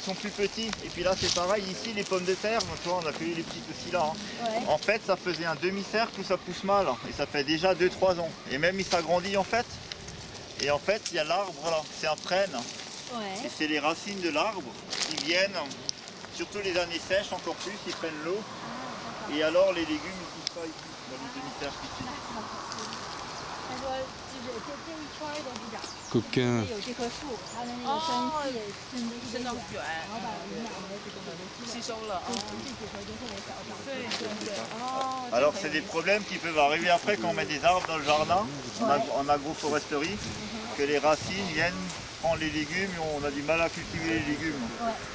sont plus petits. Et puis là c'est pareil, ici les pommes de terre, tu vois, on a cueilli les petites aussi là. Hein. Ouais. En fait ça faisait un demi-cercle où ça pousse mal. Et ça fait déjà 2-3 ans. Et même il s'agrandit en fait. Et en fait il y a l'arbre, voilà, c'est un frêne. Ouais. Et c'est les racines de l'arbre qui viennent, surtout les années sèches encore plus, ils prennent l'eau. Et alors les légumes ils poussent pas ici, dans les demi-cercles ici. 他说就是这一圈都是这样，Coquin. 有这棵树，它的那个根系伸得特别远，然后把营养的这个都吸收了。就这几棵就特别小小。对对对。哦。 Alors c'est des problèmes qui peuvent arriver après quand on met des arbres dans le jardin, en agroforesterie, que les racines viennent prendre les légumes et on a du mal à cultiver les légumes.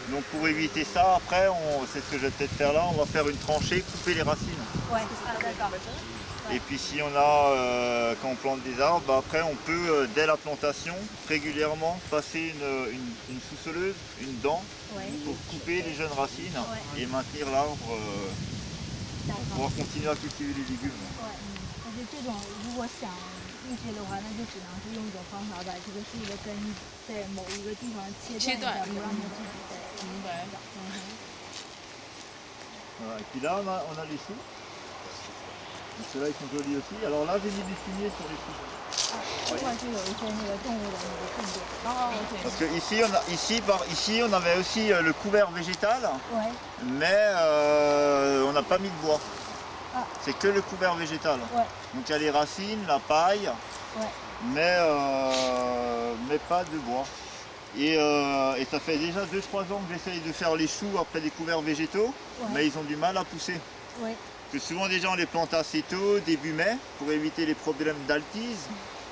Donc pour éviter ça, après, c'est ce que je vais peut-être faire là, on va faire une tranchée, couper les racines. Ouais, d'accord. Et puis si on a, quand on plante des arbres, bah après on peut, dès la plantation, régulièrement passer une sous-soleuse, une dent, pour couper les jeunes racines et maintenir l'arbre pour pouvoir continuer à cultiver les légumes. 但是这种如果想一直的话，那就只能是用一种方法把这个树的根在某一个地方切断一下，不让它自己再明白。Voilà. Et puis là on a les choux. Donc ceux-là ils sont jolis aussi. Alors là j'ai mis du fumier sur les choux. 不管是有一些那个动物的那个粪便。哦 Parce que ici on avait aussi le couvert végétal, mais on n'a pas mis de bois. C'est que le couvert végétal. Donc il y a les racines, la paille, mais pas de bois. Et ça fait déjà 2-3 ans que j'essaye de faire les choux après des couverts végétaux, mais ils ont du mal à pousser. Parce que souvent déjà on les plante assez tôt, début mai, pour éviter les problèmes d'altise.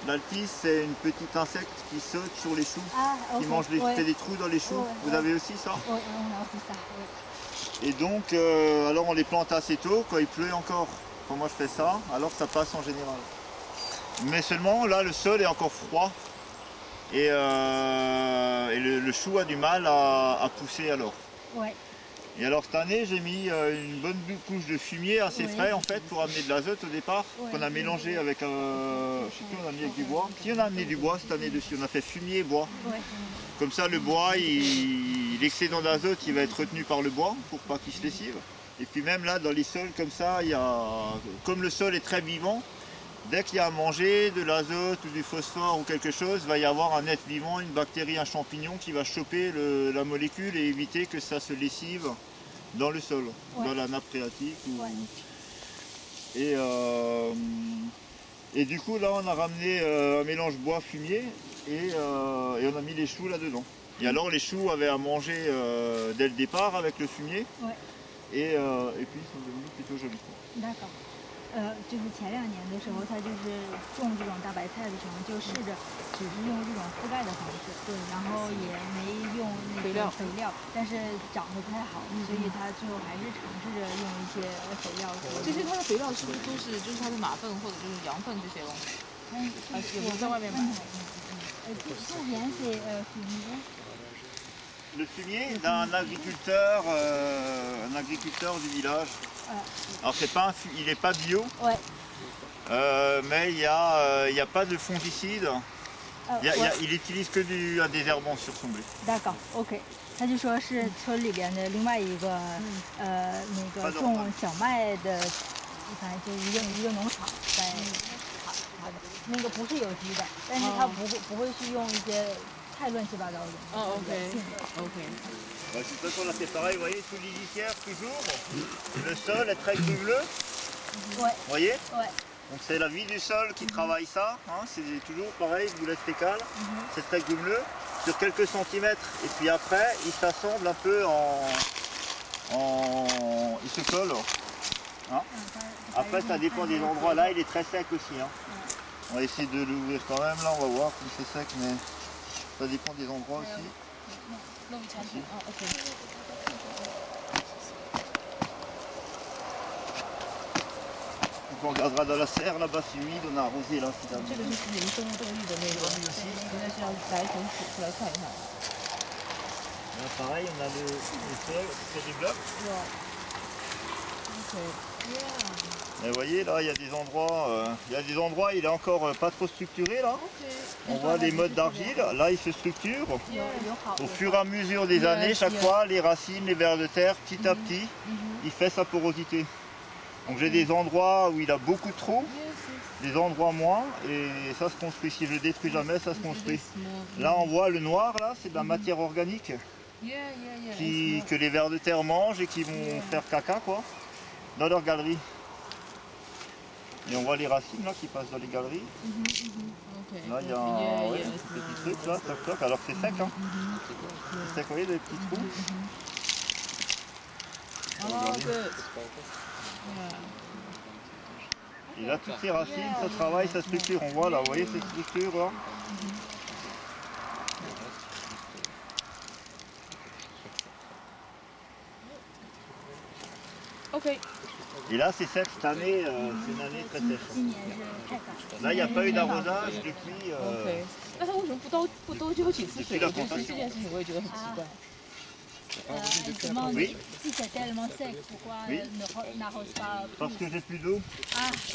L'altise c'est une petite insecte qui saute sur les choux, qui mange fait des trous dans les choux. Vous avez aussi ça? Oui, on a aussi ça. Et donc, alors on les plante assez tôt, quand il pleut encore. Quand moi je fais ça, alors ça passe en général. Mais seulement là le sol est encore froid et le chou a du mal à pousser alors. Et alors cette année j'ai mis une bonne couche de fumier assez frais en fait pour amener de l'azote au départ, qu'on a mélangé avec, je sais plus, on a mis avec du bois. Si on a amené du bois cette année dessus, on a fait fumier et bois. Comme ça le bois, l'excédent d'azote il va être retenu par le bois pour pas qu'il se lessive. Et puis même là dans les sols comme ça, comme le sol est très vivant, dès qu'il y a à manger, de l'azote ou du phosphore ou quelque chose, il va y avoir un être vivant, une bactérie, un champignon qui va choper la molécule et éviter que ça se lessive dans le sol, dans la nappe phréatique. Et du coup là on a ramené un mélange bois-fumier et on a mis les choux là-dedans. Et alors les choux avaient à manger dès le départ avec le fumier et puis ils sont devenus plutôt jolis. D'accord. 就是前2年的时候，他就是种这种大白菜的时候，就试着只是用这种覆盖的方式，然后也没用那个肥料，但是长得不太好，所以他最后还是尝试着用一些肥料。这些它的肥料是不是都是就是它的马粪或者就是羊粪这些东西？还是我在外面买D'où vient ces fumiers? Le fumier d'un agriculteur, du village. Alors il n'est pas bio, mais il n'y a pas de fongicide. Il utilise que un désherbant sur son blé. D'accord, OK. 他就说是村里边的另外一个那个种小麦的，反正就一个农场在他的那个不是有机的，但是他不会去用一些太乱七八糟的。OK。 De toute façon là c'est pareil, vous voyez, sous l'ilicière toujours, le sol est très grumeleux. Vous voyez? Donc c'est la vie du sol qui travaille ça, hein, c'est toujours pareil, boulette fécale, c'est très grumeleux, sur quelques centimètres. Et puis après, il s'assemble un peu il se colle. Hein. Après ça dépend des endroits, là il est très sec aussi. Hein. On va essayer de l'ouvrir quand même, là on va voir si c'est sec, mais ça dépend des endroits aussi. On regardera dans la serre là-bas, c'est humide, on a arrosé là. Là, pareil, on a le sol, c'est des blocs. Et vous voyez là, il y a des endroits, il est encore pas trop structuré là. On voit des modes d'argile, là il se structure. Au fur et à mesure des années, chaque fois, les racines, les vers de terre, petit à petit, il fait sa porosité. Donc j'ai des endroits où il a beaucoup de trous, des endroits moins, et ça se construit. Si je le détruis jamais, ça se construit. Là on voit le noir, là, c'est de la matière organique que les vers de terre mangent et qui vont faire caca quoi, dans leur galerie. Et on voit les racines là qui passent dans les galeries. Là il y a un petit truc là, toc toc, alors c'est sec hein. C'est sec, vous voyez des petits trous. Et là toutes ces racines, ça travaille, ça structure. On voit là, vous voyez cette structure là. OK。 Et là c'est sec cette année, c'est une année très sèche. 今年是太早。 Là il n'y a pas eu d'arrosage depuis. OK。那他为什么不多浇几次水？我觉得这件事情我也觉得很奇怪。 Justement, si c'est tellement sec, pourquoi n'arrose pas plus? Parce que j'ai plus d'eau.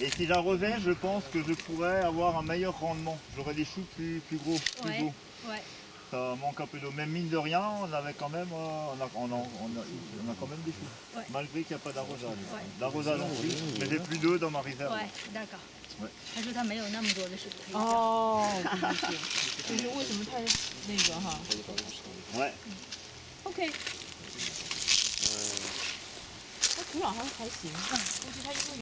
Et si j'arrosais, je pense que je pourrais avoir un meilleur rendement. J'aurais des choux plus gros, plus beaux. Ouais. Ça manque un peu d'eau. Même mine de rien, on avait quand même, on a quand même des choux. Ouais. Malgré qu'il n'y a pas d'arrosage. Ouais. D'arrosage non plus. Mais j'ai plus d'eau dans ma réserve. Ouais, d'accord. Ouais. 他说他没有那么多的水可以浇。哦，就是为什么太那个哈 Ouais. ？OK。它土壤还行，估计它因为。